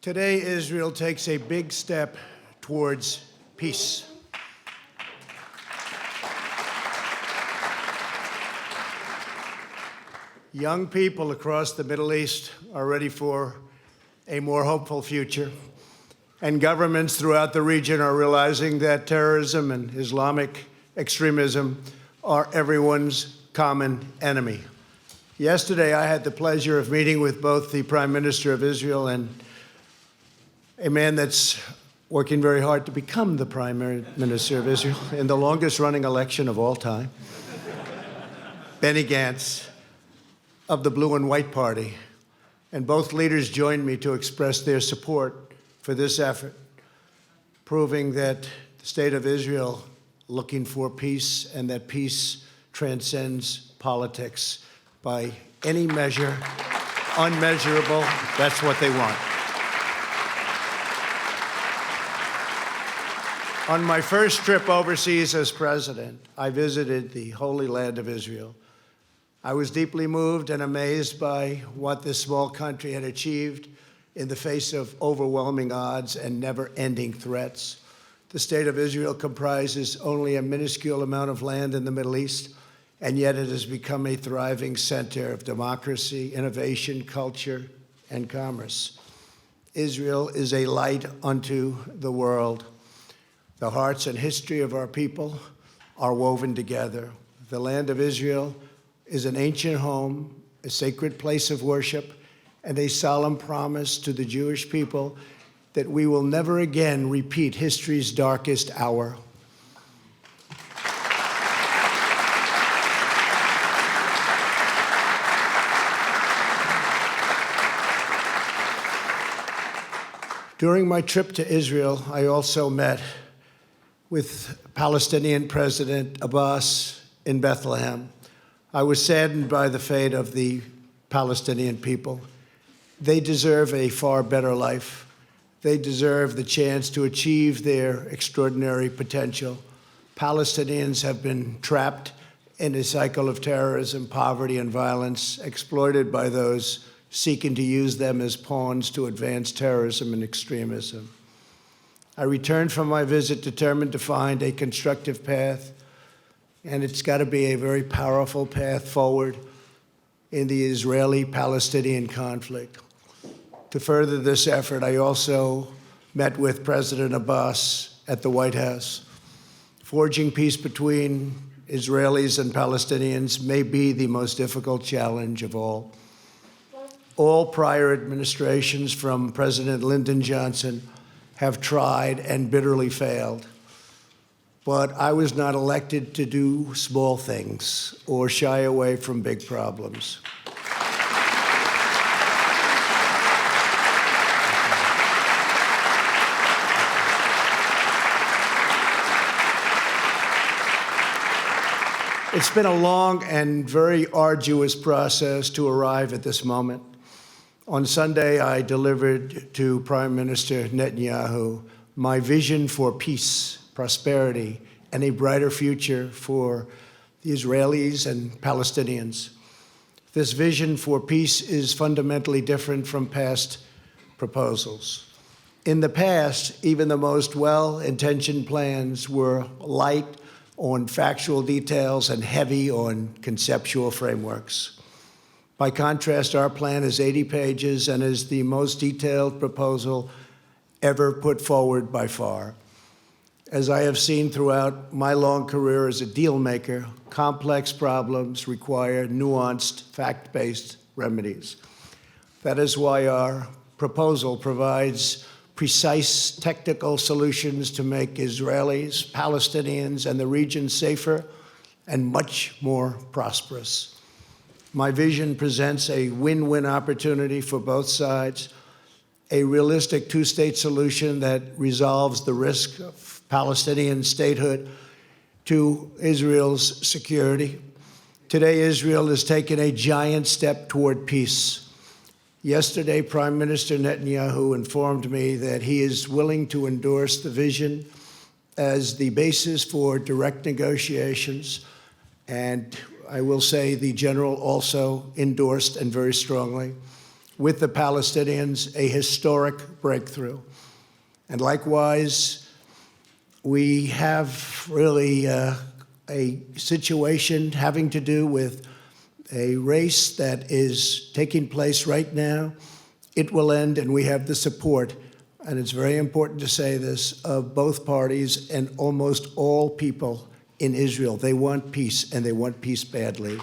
Today, Israel takes a big step towards peace. Young people across the Middle East are ready for a more hopeful future, and governments throughout the region are realizing that terrorism and Islamic extremism are everyone's common enemy. Yesterday, I had the pleasure of meeting with both the Prime Minister of Israel and a man that's working very hard to become the Prime Minister of Israel in the longest-running election of all time, Benny Gantz of the Blue and White Party. And both leaders joined me to express their support for this effort, proving that the state of Israel looking for peace and that peace transcends politics by any measure, unmeasurable. That's what they want. On my first trip overseas as president, I visited the Holy Land of Israel. I was deeply moved and amazed by what this small country had achieved in the face of overwhelming odds and never-ending threats. The state of Israel comprises only a minuscule amount of land in the Middle East, and yet it has become a thriving center of democracy, innovation, culture, and commerce. Israel is a light unto the world. The hearts and history of our people are woven together. The land of Israel is an ancient home, a sacred place of worship, and a solemn promise to the Jewish people that we will never again repeat history's darkest hour. During my trip to Israel, I also met with Palestinian President Abbas in Bethlehem. I was saddened by the fate of the Palestinian people. They deserve a far better life. They deserve the chance to achieve their extraordinary potential. Palestinians have been trapped in a cycle of terrorism, poverty, and violence, exploited by those seeking to use them as pawns to advance terrorism and extremism. I returned from my visit determined to find a constructive path, and it's got to be a very powerful path forward in the Israeli-Palestinian conflict. To further this effort, I also met with President Abbas at the White House. Forging peace between Israelis and Palestinians may be the most difficult challenge of all. All prior administrations, from President Lyndon Johnson, have tried and bitterly failed. But I was not elected to do small things or shy away from big problems. It's been a long and very arduous process to arrive at this moment. On Sunday, I delivered to Prime Minister Netanyahu my vision for peace, prosperity, and a brighter future for the Israelis and Palestinians. This vision for peace is fundamentally different from past proposals. In the past, even the most well-intentioned plans were light on factual details and heavy on conceptual frameworks. By contrast, our plan is 80 pages and is the most detailed proposal ever put forward by far. As I have seen throughout my long career as a deal maker, complex problems require nuanced, fact-based remedies. That is why our proposal provides precise technical solutions to make Israelis, Palestinians, and the region safer and much more prosperous. My vision presents a win-win opportunity for both sides, a realistic two-state solution that resolves the risk of Palestinian statehood to Israel's security. Today, Israel has taken a giant step toward peace. Yesterday, Prime Minister Netanyahu informed me that he is willing to endorse the vision as the basis for direct negotiations, and I will say the general also endorsed and very strongly. with the Palestinians, a historic breakthrough. And likewise, we have really a situation having to do with a race that is taking place right now. It will end, and we have the support, and it's very important to say this, of both parties and almost all people in Israel. They want peace, and they want peace badly.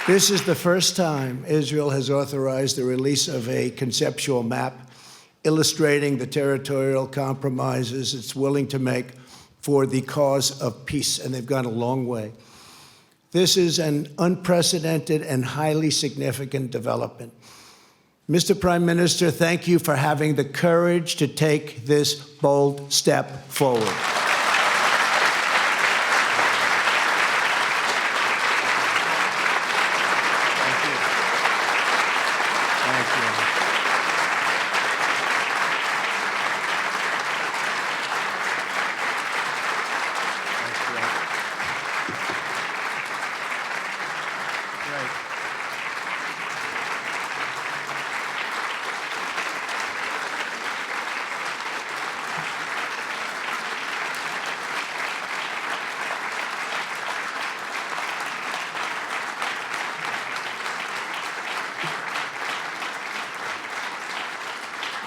This is the first time Israel has authorized the release of a conceptual map illustrating the territorial compromises it's willing to make for the cause of peace, and they've gone a long way. This is an unprecedented and highly significant development. Mr. Prime Minister, thank you for having the courage to take this bold step forward.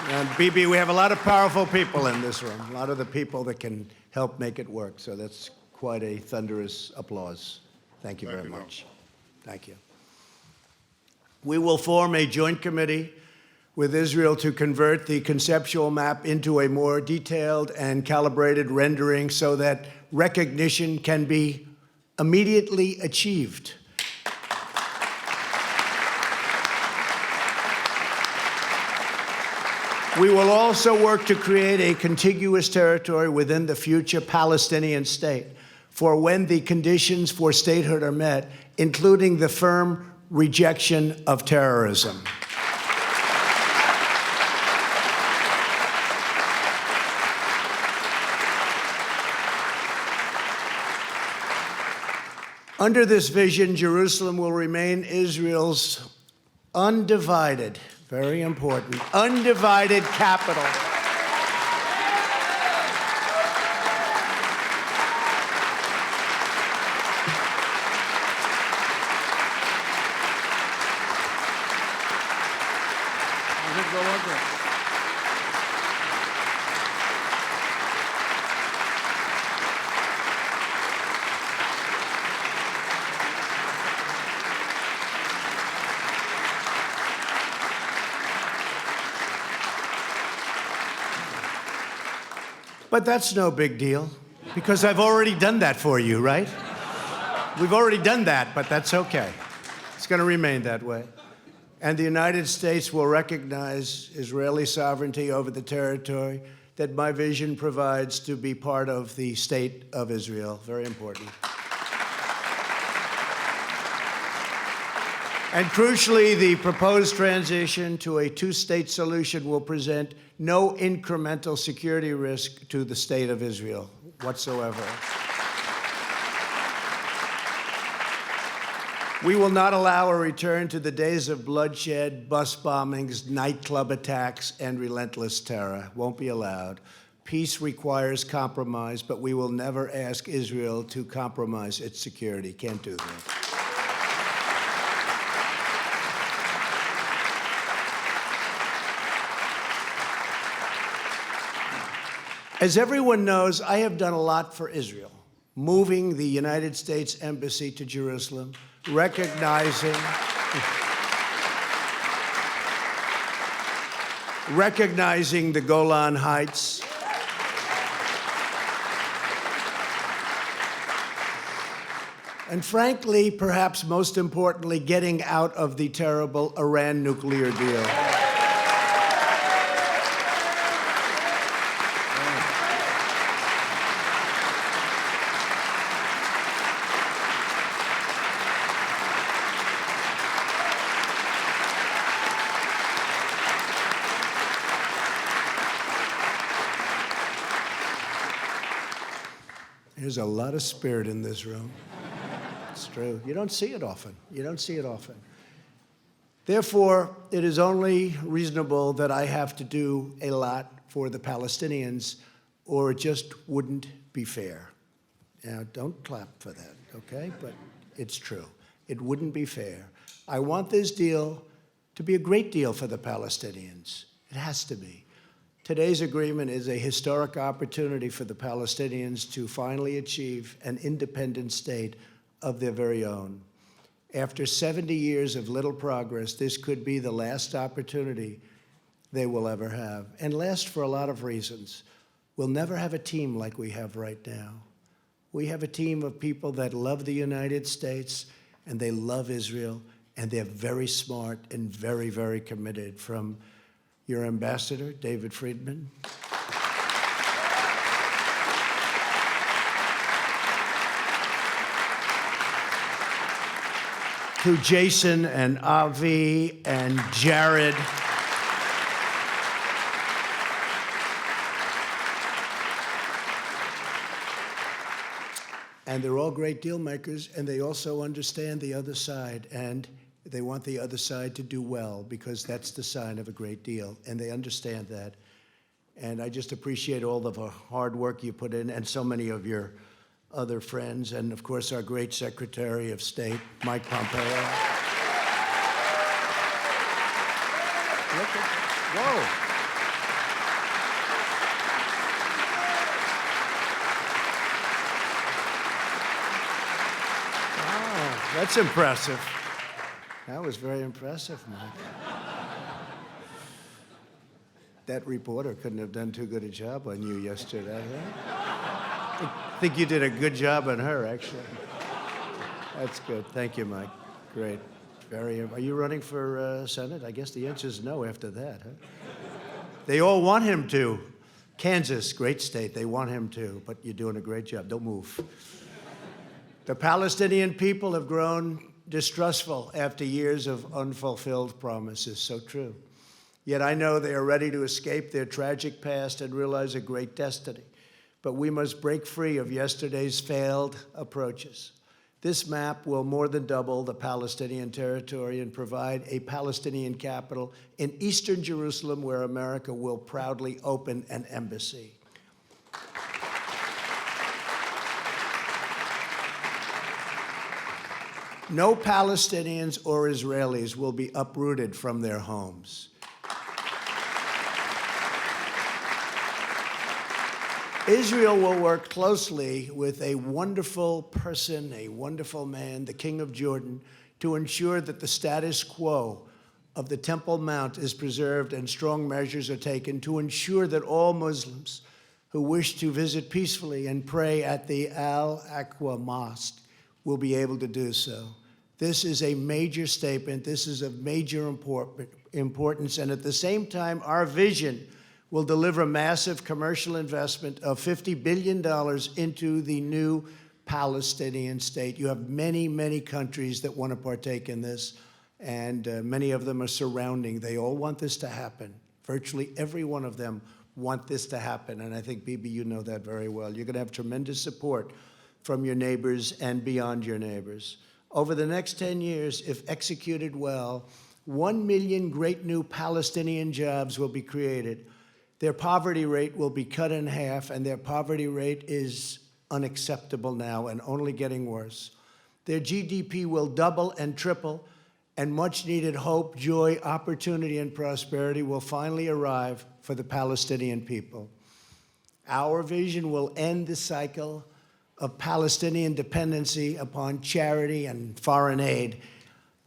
And Bibi, we have a lot of powerful people in this room, a lot of the people that can help make it work. So that's quite a thunderous applause. Thank you very much. Thank you. We will form a joint committee with Israel to convert the conceptual map into a more detailed and calibrated rendering so that recognition can be immediately achieved. We will also work to create a contiguous territory within the future Palestinian state for when the conditions for statehood are met, including the firm rejection of terrorism. Under this vision, Jerusalem will remain Israel's undivided, very important, undivided capital. But that's no big deal, because I've already done that for you, right? We've already done that, but that's okay. It's going to remain that way. And the United States will recognize Israeli sovereignty over the territory that my vision provides to be part of the state of Israel. Very important. And crucially, the proposed transition to a two-state solution will present no incremental security risk to the state of Israel whatsoever. We will not allow a return to the days of bloodshed, bus bombings, nightclub attacks, and relentless terror. Won't be allowed. Peace requires compromise, but we will never ask Israel to compromise its security. Can't do that. As everyone knows, I have done a lot for Israel, moving the United States Embassy to Jerusalem, recognizing the Golan Heights, and frankly, perhaps most importantly, getting out of the terrible Iran nuclear deal. There's a lot of spirit in this room. It's true. You don't see it often. You don't see it often. Therefore, it is only reasonable that I have to do a lot for the Palestinians, or it just wouldn't be fair. Now, don't clap for that, okay? But it's true. It wouldn't be fair. I want this deal to be a great deal for the Palestinians. It has to be. Today's agreement is a historic opportunity for the Palestinians to finally achieve an independent state of their very own. After 70 years of little progress, this could be the last opportunity they will ever have, and last for a lot of reasons. We'll never have a team like we have right now. We have a team of people that love the United States, and they love Israel, and they're very smart and very, very committed, from your ambassador, David Friedman, to Jason and Avi and Jared, and they're all great deal makers, and they also understand the other side, and they want the other side to do well, because that's the sign of a great deal, and they understand that. And I just appreciate all of the hard work you put in, and so many of your other friends, and of course our great Secretary of State, Mike Pompeo. Look at, whoa. That's impressive. That was very impressive, Mike. That reporter couldn't have done too good a job on you yesterday, huh? I think you did a good job on her, actually. That's good. Thank you, Mike. Great. Are you running for Senate? I guess the answer is no after that, huh? They all want him to. Kansas, great state. They want him to, but you're doing a great job. Don't move. The Palestinian people have grown distrustful after years of unfulfilled promises. So true. Yet I know they are ready to escape their tragic past and realize a great destiny. But we must break free of yesterday's failed approaches. This map will more than double the Palestinian territory and provide a Palestinian capital in eastern Jerusalem, where America will proudly open an embassy. No Palestinians or Israelis will be uprooted from their homes. Israel will work closely with a wonderful person, a wonderful man, the King of Jordan, to ensure that the status quo of the Temple Mount is preserved and strong measures are taken to ensure that all Muslims who wish to visit peacefully and pray at the Al-Aqsa Mosque will be able to do so. This is a major statement. This is of major importance. And at the same time, our vision will deliver massive commercial investment of $50 billion into the new Palestinian state. You have many, many countries that want to partake in this, and many of them are surrounding. They all want this to happen. Virtually every one of them want this to happen, and I think, Bibi, you know that very well. You're going to have tremendous support from your neighbors and beyond your neighbors. Over the next 10 years, if executed well, 1 million great new Palestinian jobs will be created. Their poverty rate will be cut in half, and their poverty rate is unacceptable now and only getting worse. Their GDP will double and triple, and much-needed hope, joy, opportunity, and prosperity will finally arrive for the Palestinian people. Our vision will end the cycle of Palestinian dependency upon charity and foreign aid.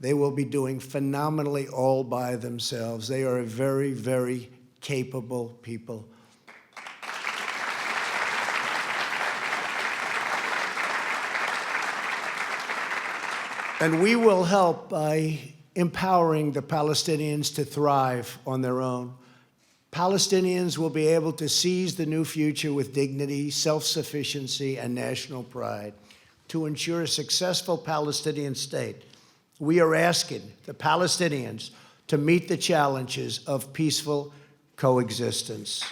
They will be doing phenomenally all by themselves. They are a very, very capable people. And we will help by empowering the Palestinians to thrive on their own. Palestinians will be able to seize the new future with dignity, self-sufficiency, and national pride. To ensure a successful Palestinian state, we are asking the Palestinians to meet the challenges of peaceful coexistence.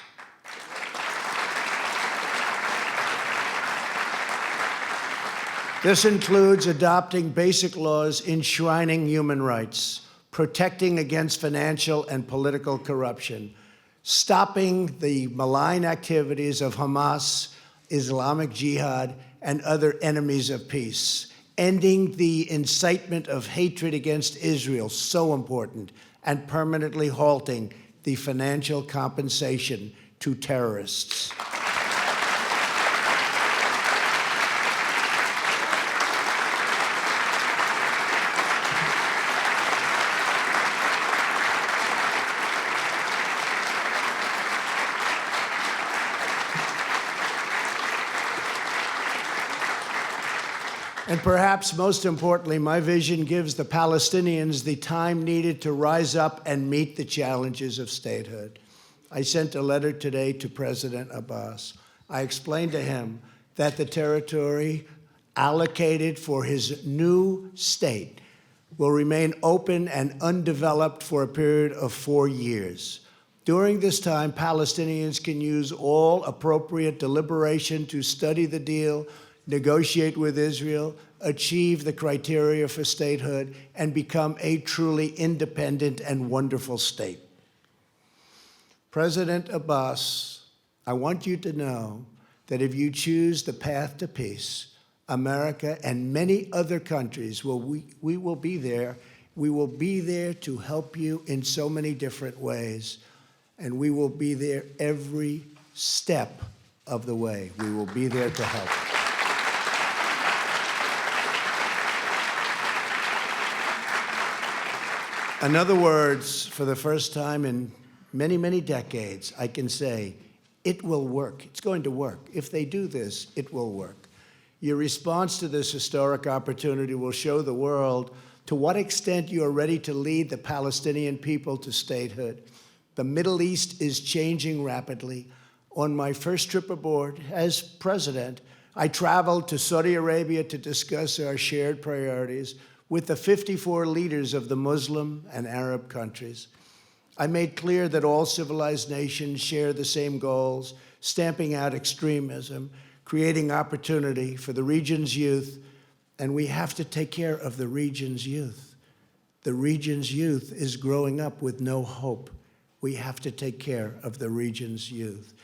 This includes adopting basic laws enshrining human rights, protecting against financial and political corruption, stopping the malign activities of Hamas, Islamic Jihad, and other enemies of peace, ending the incitement of hatred against Israel, so important, and permanently halting the financial compensation to terrorists. And perhaps most importantly, my vision gives the Palestinians the time needed to rise up and meet the challenges of statehood. I sent a letter today to President Abbas. I explained to him that the territory allocated for his new state will remain open and undeveloped for a period of 4 years. During this time, Palestinians can use all appropriate deliberation to study the deal, negotiate with Israel, achieve the criteria for statehood, and become a truly independent and wonderful state. President Abbas, I want you to know that if you choose the path to peace, America and many other countries, we will be there. We will be there to help you in so many different ways, and we will be there every step of the way. We will be there to help. In other words, for the first time in many, many decades, I can say, it will work. It's going to work. If they do this, it will work. Your response to this historic opportunity will show the world to what extent you are ready to lead the Palestinian people to statehood. The Middle East is changing rapidly. On my first trip aboard as president, I traveled to Saudi Arabia to discuss our shared priorities with the 54 leaders of the Muslim and Arab countries. I made clear that all civilized nations share the same goals, stamping out extremism, creating opportunity for the region's youth, and we have to take care of the region's youth. The region's youth is growing up with no hope. We have to take care of the region's youth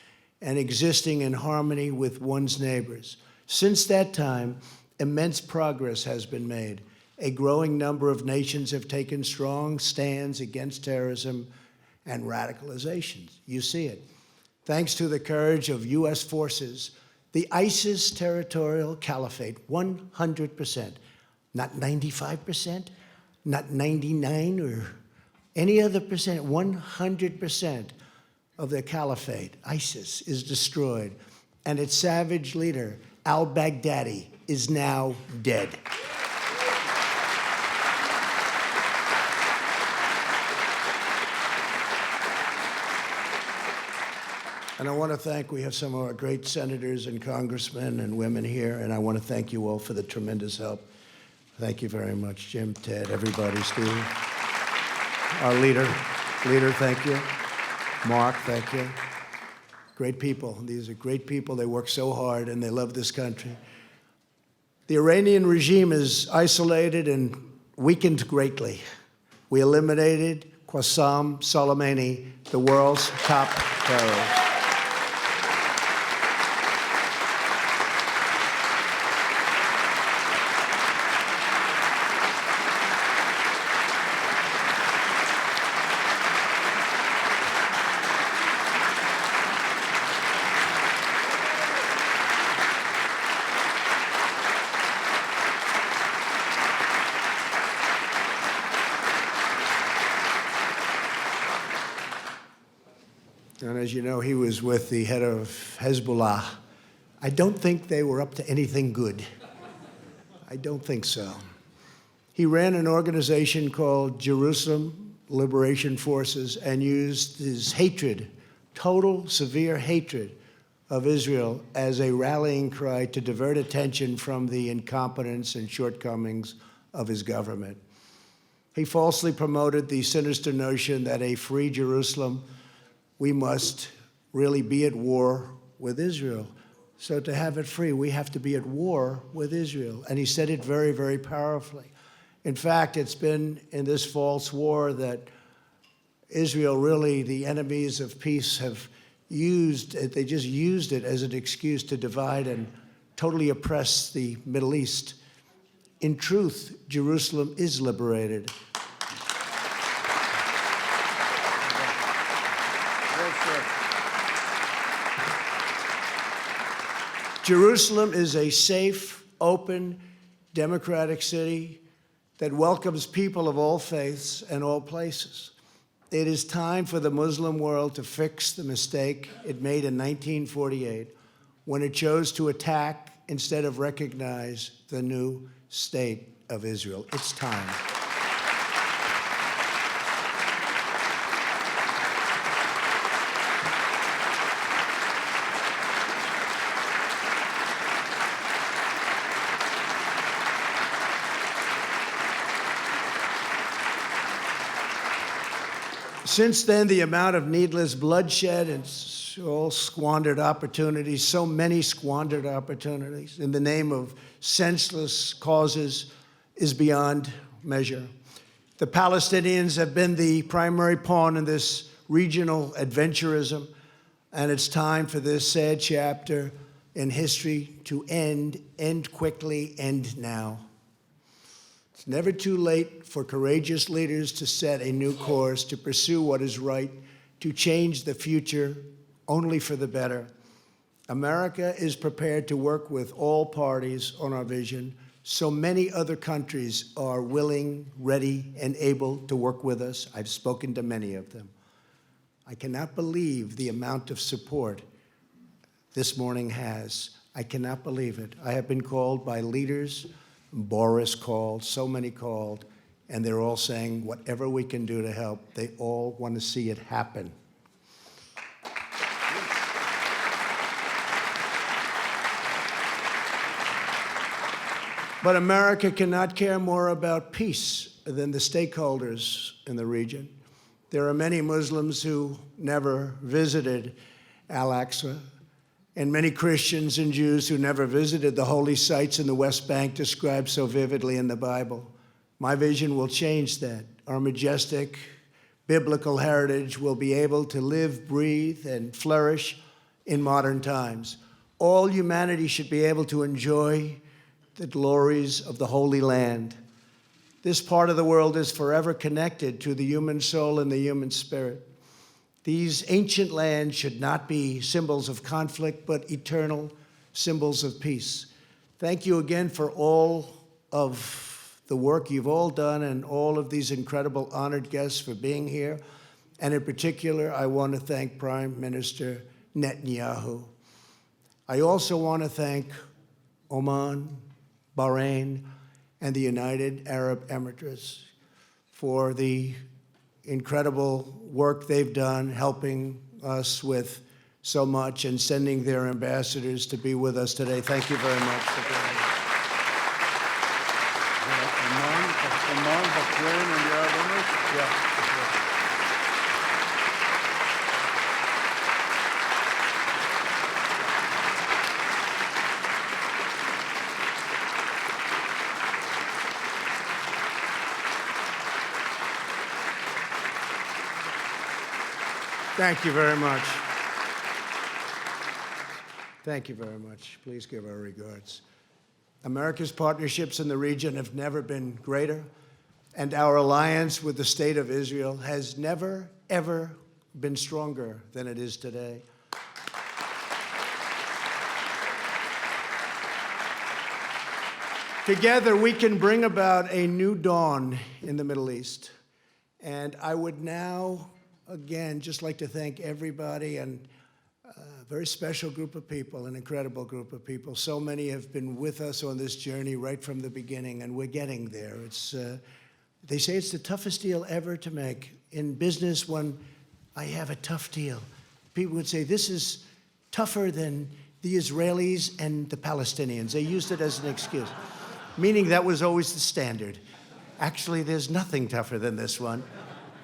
and existing in harmony with one's neighbors. Since that time, immense progress has been made. A growing number of nations have taken strong stands against terrorism and radicalization. You see it. Thanks to the courage of U.S. forces, the ISIS territorial caliphate, 100%, not 95%, not 99 or any other percent, 100% of the caliphate, ISIS, is destroyed, and its savage leader, al-Baghdadi, is now dead. And I want to thank, we have some of our great senators and congressmen and women here, and I want to thank you all for the tremendous help. Thank you very much, Jim, Ted, everybody, Steve. Our leader, thank you. Mark, thank you. Great people. These are great people. They work so hard, and they love this country. The Iranian regime is isolated and weakened greatly. We eliminated Qasem Soleimani, the world's top terrorist. And as you know, he was with the head of Hezbollah. I don't think they were up to anything good. I don't think so. He ran an organization called Jerusalem Liberation Forces and used his hatred, total, severe hatred of Israel as a rallying cry to divert attention from the incompetence and shortcomings of his government. He falsely promoted the sinister notion that a free Jerusalem, we must really be at war with Israel. So to have it free, we have to be at war with Israel. And he said it very, very powerfully. In fact, it's been in this false war that Israel, really, the enemies of peace, have used it. They just used it as an excuse to divide and totally oppress the Middle East. In truth, Jerusalem is liberated. Jerusalem is a safe, open, democratic city that welcomes people of all faiths and all places. It is time for the Muslim world to fix the mistake it made in 1948 when it chose to attack instead of recognize the new state of Israel. It's time. Since then, the amount of needless bloodshed and all squandered opportunities, so many squandered opportunities in the name of senseless causes, is beyond measure. The Palestinians have been the primary pawn in this regional adventurism, and it's time for this sad chapter in history to end quickly, end now. It's never too late for courageous leaders to set a new course, to pursue what is right, to change the future only for the better. America is prepared to work with all parties on our vision. So many other countries are willing, ready, and able to work with us. I've spoken to many of them. I cannot believe the amount of support this morning has. I cannot believe it. I have been called by leaders. Boris called, so many called, and they're all saying whatever we can do to help. They all want to see it happen. But America cannot care more about peace than the stakeholders in the region. There are many Muslims who never visited Al-Aqsa, and many Christians and Jews who never visited the holy sites in the West Bank described so vividly in the Bible. My vision will change that. Our majestic biblical heritage will be able to live, breathe, and flourish in modern times. All humanity should be able to enjoy the glories of the Holy Land. This part of the world is forever connected to the human soul and the human spirit. These ancient lands should not be symbols of conflict, but eternal symbols of peace. Thank you again for all of the work you've all done and all of these incredible honored guests for being here. And in particular, I want to thank Prime Minister Netanyahu. I also want to thank Oman, Bahrain, and the United Arab Emirates for the incredible work they've done, helping us with so much and sending their ambassadors to be with us today. Thank you very much for being here. Oman, Bahrain, and the Arab Emirates? Yeah. Thank you very much. Thank you very much. Please give our regards. America's partnerships in the region have never been greater, and our alliance with the State of Israel has never, ever been stronger than it is today. Together, we can bring about a new dawn in the Middle East. And I would now, again, just like to thank everybody and a very special group of people, an incredible group of people. So many have been with us on this journey right from the beginning, and we're getting there. They say it's the toughest deal ever to make. In business, when I have a tough deal, people would say, this is tougher than the Israelis and the Palestinians. They used it as an excuse, meaning that was always the standard. Actually, there's nothing tougher than this one.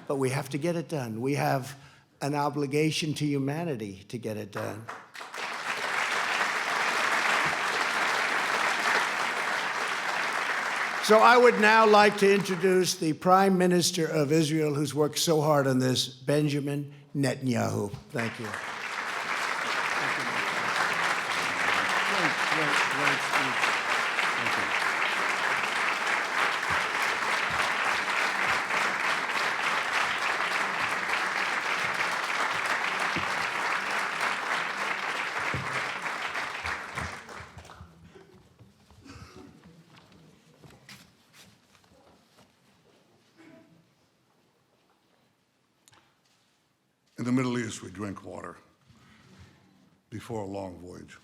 But we have to get it done. We have an obligation to humanity to get it done. So I would now like to introduce the Prime Minister of Israel, who's worked so hard on this, Benjamin Netanyahu. Thank you. Great speech. Thank you. In the Middle East, we drink water before a long voyage.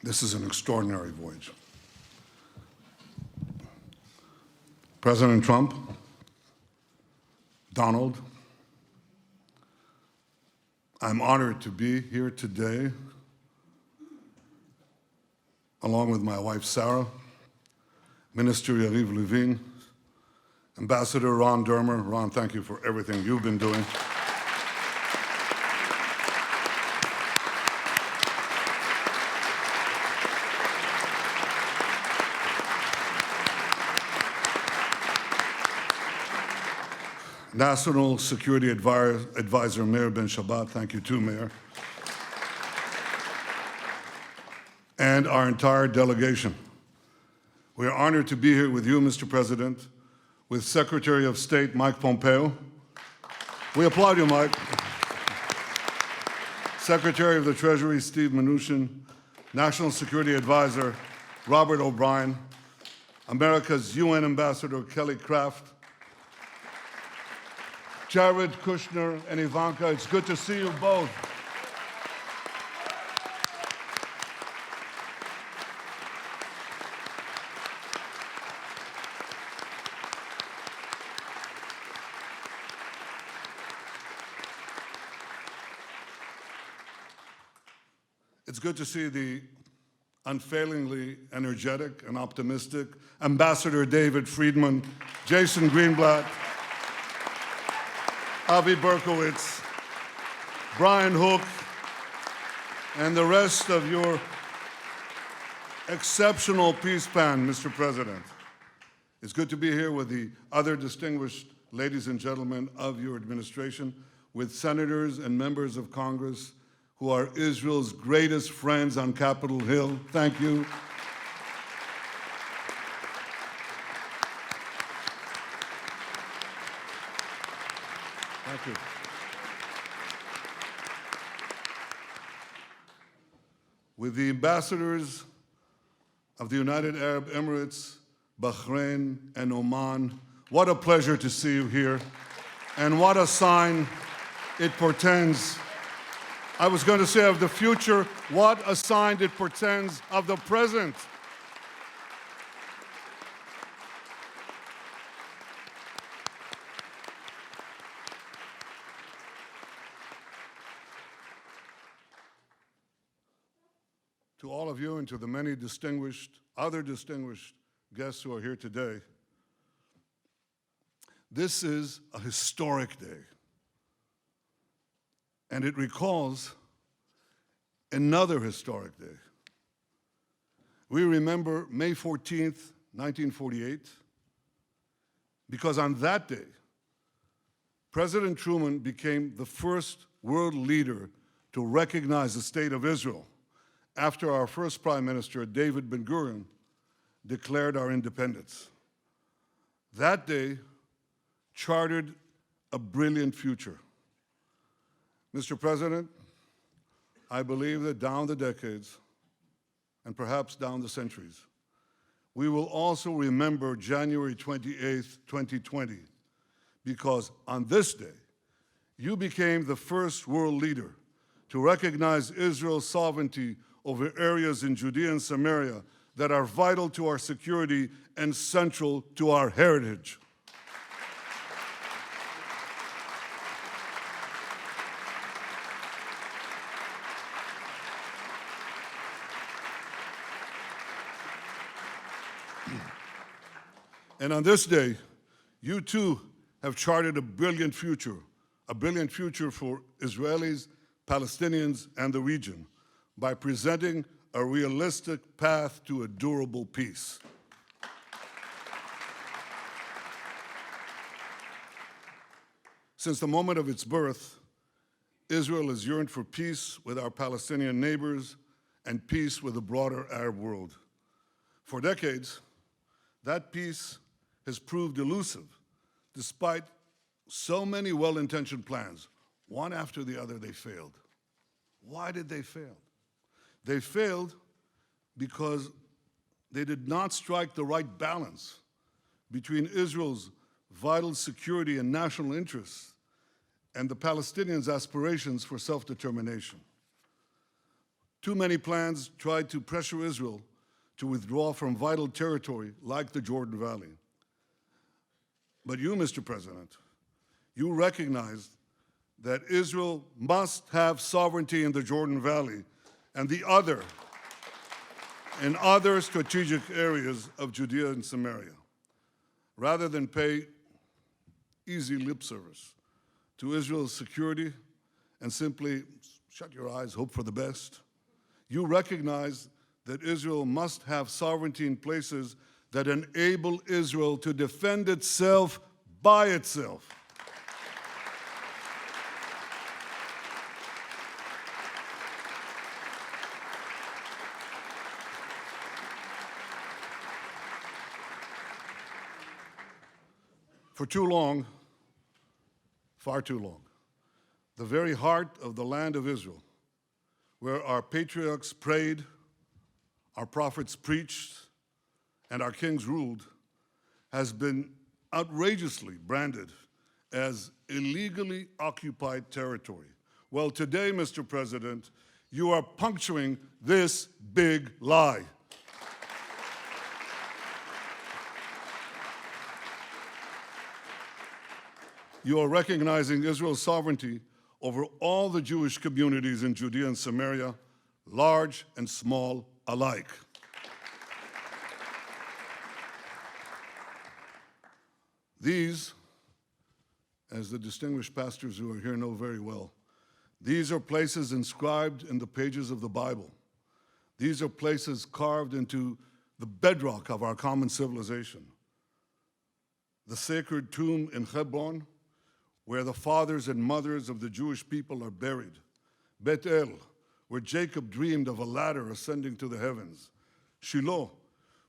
This is an extraordinary voyage. President Trump, Donald, I'm honored to be here today, along with my wife, Sarah, Minister Yariv Levin, Ambassador Ron Dermer. Ron, thank you for everything you've been doing. National Security Advisor Meir Ben Shabbat, thank you too, Mayor. And our entire delegation. We are honored to be here with you, Mr. President, with Secretary of State Mike Pompeo. We applaud you, Mike. Secretary of the Treasury Steve Mnuchin, National Security Advisor Robert O'Brien, America's UN Ambassador Kelly Craft, Jared Kushner and Ivanka, it's good to see you both. It's good to see the unfailingly energetic and optimistic Ambassador David Friedman, Jason Greenblatt, Avi Berkowitz, Brian Hook, and the rest of your exceptional peace band, Mr. President. It's good to be here with the other distinguished ladies and gentlemen of your administration, with senators and members of Congress who are Israel's greatest friends on Capitol Hill. Thank you. Thank you. With the ambassadors of the United Arab Emirates, Bahrain, and Oman, what a pleasure to see you here, and what a sign it portends. I was going to say of the future, what a sign it portends of the present. To all of you and to the many other distinguished guests who are here today, this is a historic day. And it recalls another historic day. We remember May 14th, 1948, because on that day, President Truman became the first world leader to recognize the state of Israel after our first Prime Minister, David Ben-Gurion, declared our independence. That day chartered a brilliant future. Mr. President, I believe that down the decades, and perhaps down the centuries, we will also remember January 28th, 2020, because on this day, you became the first world leader to recognize Israel's sovereignty over areas in Judea and Samaria that are vital to our security and central to our heritage. And on this day, you too have charted a brilliant future for Israelis, Palestinians, and the region by presenting a realistic path to a durable peace. Since the moment of its birth, Israel has yearned for peace with our Palestinian neighbors and peace with the broader Arab world. For decades, that peace has proved elusive, despite so many well-intentioned plans. One after the other, they failed. Why did they fail? They failed because they did not strike the right balance between Israel's vital security and national interests and the Palestinians' aspirations for self-determination. Too many plans tried to pressure Israel to withdraw from vital territory like the Jordan Valley. But you, Mr. President, you recognized that Israel must have sovereignty in the Jordan Valley and in other strategic areas of Judea and Samaria, rather than pay easy lip service to Israel's security and simply shut your eyes, hope for the best. You recognize that Israel must have sovereignty in places that enable Israel to defend itself by itself. For too long, far too long, the very heart of the land of Israel, where our patriarchs prayed, our prophets preached, and our kings ruled, has been outrageously branded as illegally occupied territory. Well, today, Mr. President, you are puncturing this big lie. You are recognizing Israel's sovereignty over all the Jewish communities in Judea and Samaria, large and small alike. These, as the distinguished pastors who are here know very well, these are places inscribed in the pages of the Bible. These are places carved into the bedrock of our common civilization. The sacred tomb in Hebron, where the fathers and mothers of the Jewish people are buried. Bet El, where Jacob dreamed of a ladder ascending to the heavens. Shiloh,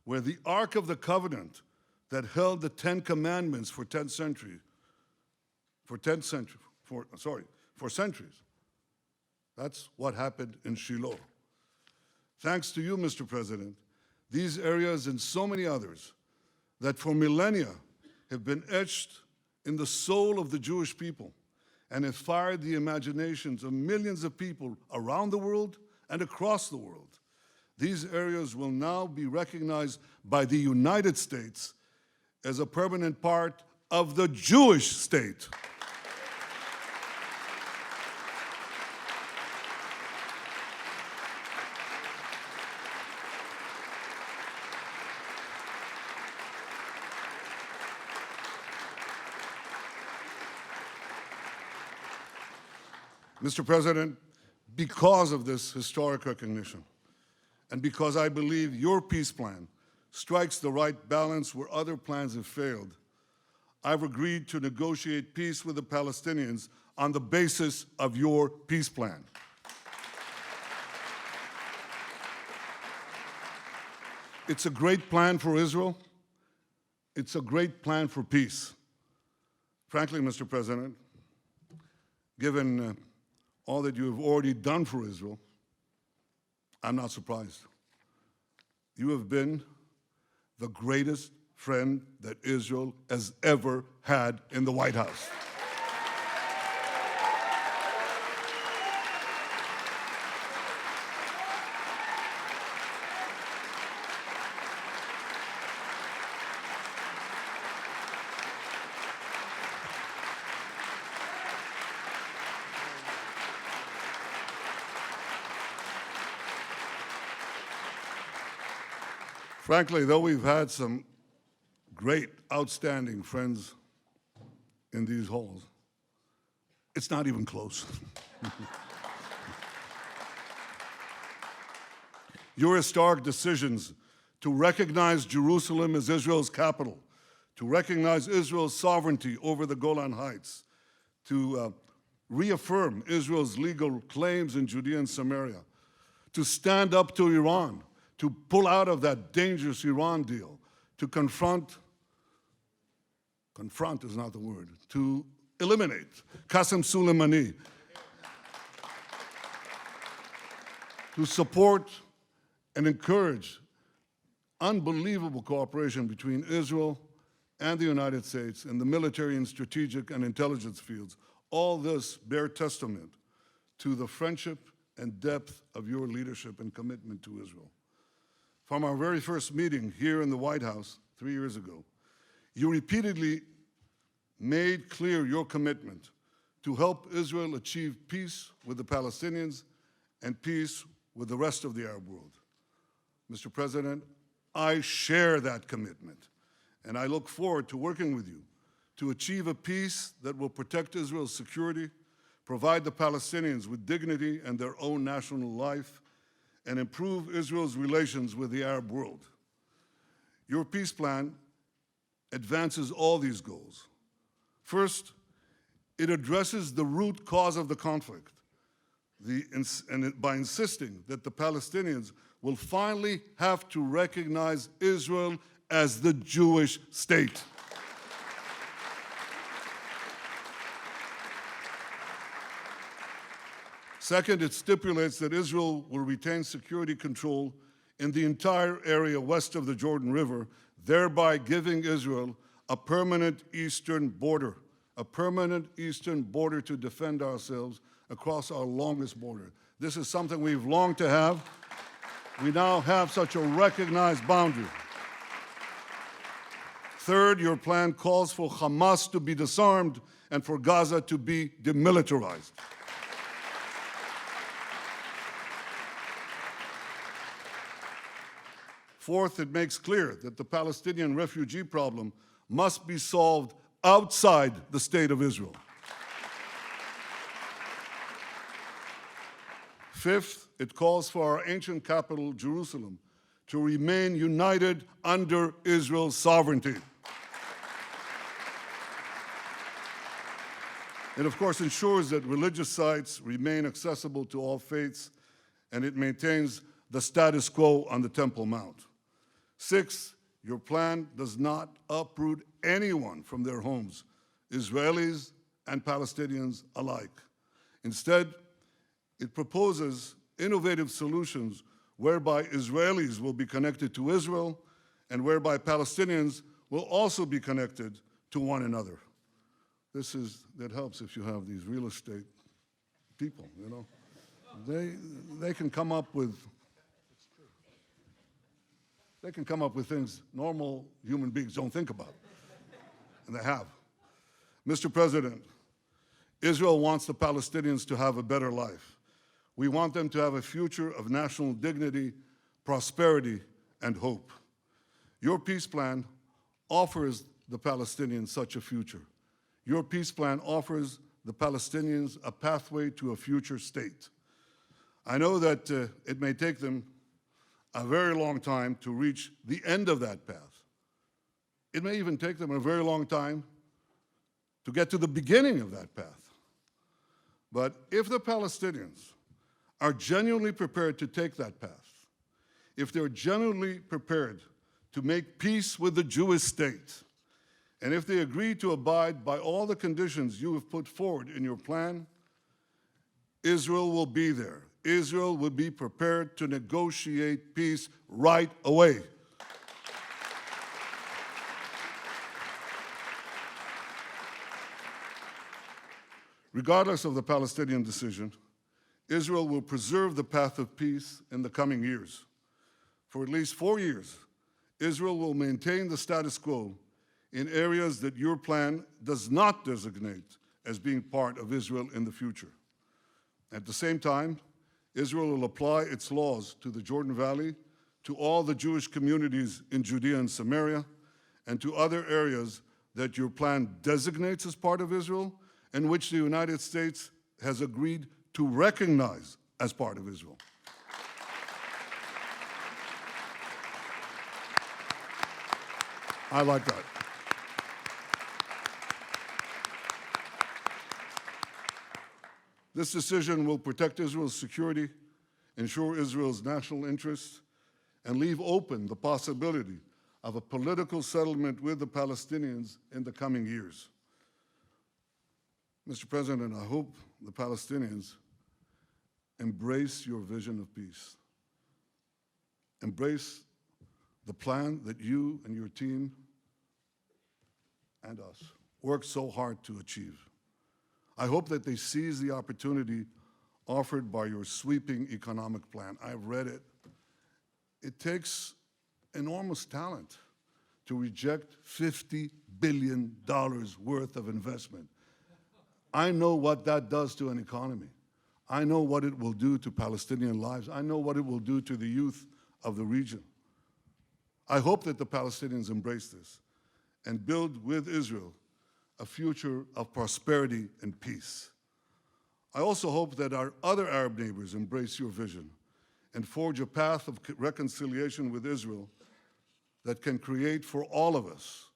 where the Ark of the Covenant that held the 10 Commandments for centuries. That's what happened in Shiloh. Thanks to you, Mr. President, these areas and so many others that for millennia have been etched in the soul of the Jewish people and have fired the imaginations of millions of people around the world and across the world. These areas will now be recognized by the United States as a permanent part of the Jewish state. Mr. President, because of this historic recognition, and because I believe your peace plan strikes the right balance where other plans have failed, I've agreed to negotiate peace with the Palestinians on the basis of your peace plan. It's a great plan for Israel. It's a great plan for peace. Frankly, Mr. President, given all that you have already done for Israel, I'm not surprised. You have been the greatest friend that Israel has ever had in the White House. Frankly, though we've had some great, outstanding friends in these halls, it's not even close. Your historic decisions to recognize Jerusalem as Israel's capital, to recognize Israel's sovereignty over the Golan Heights, to reaffirm Israel's legal claims in Judea and Samaria, to stand up to Iran, to pull out of that dangerous Iran deal, to confront is not the word, to eliminate Qasem Soleimani, to support and encourage unbelievable cooperation between Israel and the United States in the military and strategic and intelligence fields. All this bear testament to the friendship and depth of your leadership and commitment to Israel. From our very first meeting here in the White House 3 years ago, you repeatedly made clear your commitment to help Israel achieve peace with the Palestinians and peace with the rest of the Arab world. Mr. President, I share that commitment, and I look forward to working with you to achieve a peace that will protect Israel's security, provide the Palestinians with dignity and their own national life, and improve Israel's relations with the Arab world. Your peace plan advances all these goals. First, it addresses the root cause of the conflict, by insisting that the Palestinians will finally have to recognize Israel as the Jewish state. Second, it stipulates that Israel will retain security control in the entire area west of the Jordan River, thereby giving Israel a permanent eastern border to defend ourselves across our longest border. This is something we've longed to have. We now have such a recognized boundary. Third, your plan calls for Hamas to be disarmed and for Gaza to be demilitarized. Fourth, it makes clear that the Palestinian refugee problem must be solved outside the state of Israel. Fifth, it calls for our ancient capital, Jerusalem, to remain united under Israel's sovereignty. It, of course, ensures that religious sites remain accessible to all faiths, and it maintains the status quo on the Temple Mount. Sixth, your plan does not uproot anyone from their homes, Israelis and Palestinians alike. Instead, it proposes innovative solutions whereby Israelis will be connected to Israel and whereby Palestinians will also be connected to one another. That helps if you have these real estate people, you know. They can come up with things normal human beings don't think about, and they have. Mr. President, Israel wants the Palestinians to have a better life. We want them to have a future of national dignity, prosperity, and hope. Your peace plan offers the Palestinians such a future. Your peace plan offers the Palestinians a pathway to a future state. I know that it may take them a very long time to reach the end of that path. It may even take them a very long time to get to the beginning of that path. But if the Palestinians are genuinely prepared to take that path, if they're genuinely prepared to make peace with the Jewish state, and if they agree to abide by all the conditions you have put forward in your plan, Israel will be there. Israel will be prepared to negotiate peace right away. Regardless of the Palestinian decision, Israel will preserve the path of peace in the coming years. For at least 4 years, Israel will maintain the status quo in areas that your plan does not designate as being part of Israel in the future. At the same time, Israel will apply its laws to the Jordan Valley, to all the Jewish communities in Judea and Samaria, and to other areas that your plan designates as part of Israel and which the United States has agreed to recognize as part of Israel. I like that. This decision will protect Israel's security, ensure Israel's national interests, and leave open the possibility of a political settlement with the Palestinians in the coming years. Mr. President, I hope the Palestinians embrace your vision of peace. Embrace the plan that you and your team and us worked so hard to achieve. I hope that they seize the opportunity offered by your sweeping economic plan. I've read it. It takes enormous talent to reject $50 billion worth of investment. I know what that does to an economy. I know what it will do to Palestinian lives. I know what it will do to the youth of the region. I hope that the Palestinians embrace this and build with Israel a future of prosperity and peace. I also hope that our other Arab neighbors embrace your vision and forge a path of reconciliation with Israel that can create for all of us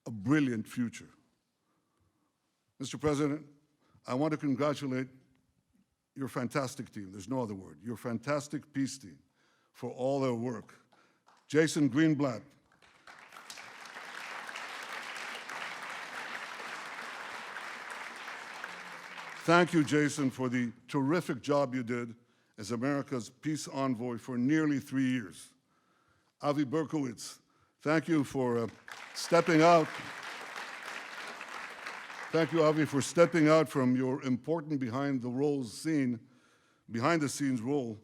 a brilliant future. Mr. President, I want to congratulate your fantastic team, there's no other word, your fantastic peace team for all their work. Jason Greenblatt, thank you, Jason, for the terrific job you did as America's peace envoy for nearly 3 years. Avi Berkowitz, thank you for stepping out. Thank you, Avi, for stepping out from your important behind-the-scenes role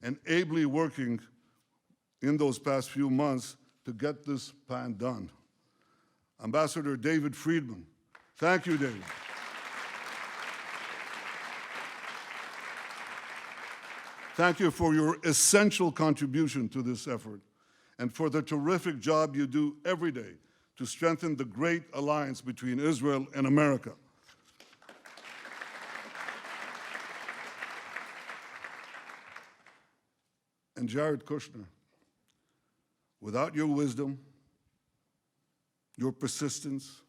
and ably working in those past few months to get this plan done. Ambassador David Friedman, thank you, David. Thank you for your essential contribution to this effort and for the terrific job you do every day to strengthen the great alliance between Israel and America. And Jared Kushner, without your wisdom, your persistence,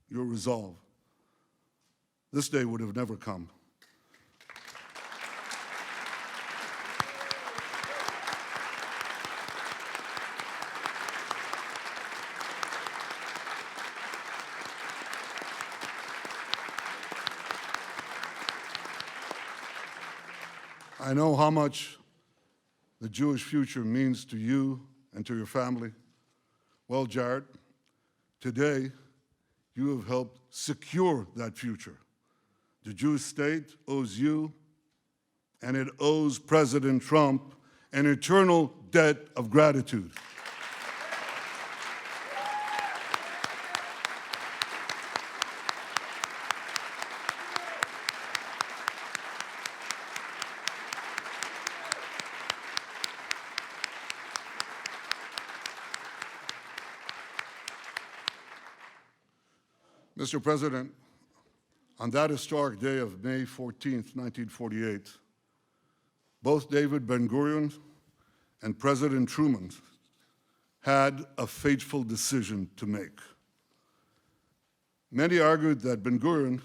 your resolve, this day would have never come. I know how much the Jewish future means to you and to your family. Well, Jared, today you have helped secure that future. The Jewish state owes you, and it owes President Trump, an eternal debt of gratitude. Mr. President, on that historic day of May 14th, 1948, both David Ben-Gurion and President Truman had a fateful decision to make. Many argued that Ben-Gurion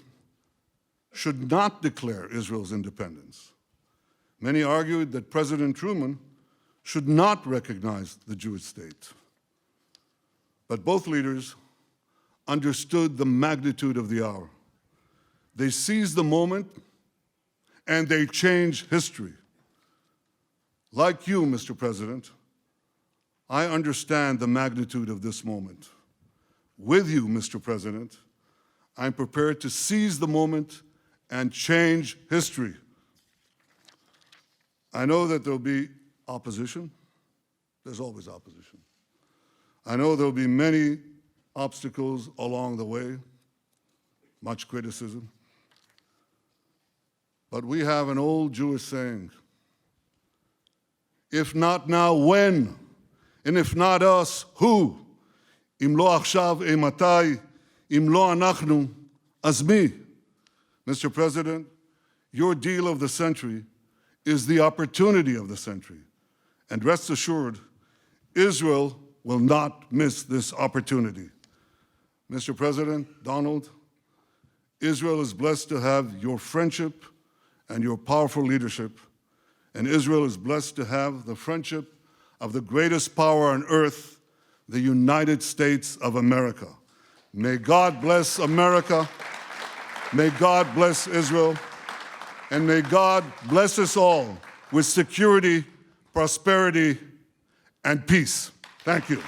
should not declare Israel's independence. Many argued that President Truman should not recognize the Jewish state. But both leaders understood the magnitude of the hour. They seized the moment and they changed history. Like you, Mr. President, I understand the magnitude of this moment. With you, Mr. President, I'm prepared to seize the moment and change history. I know that there'll be opposition. There's always opposition. I know there'll be many obstacles along the way, much criticism. But we have an old Jewish saying, if not now, when? And if not us, who? Im lo achshav, matai, im lo anachnu, az mi. Mr. President, your deal of the century is the opportunity of the century. And rest assured, Israel will not miss this opportunity. Mr. President, Donald, Israel is blessed to have your friendship and your powerful leadership, and Israel is blessed to have the friendship of the greatest power on earth, the United States of America. May God bless America, may God bless Israel, and may God bless us all with security, prosperity, and peace. Thank you.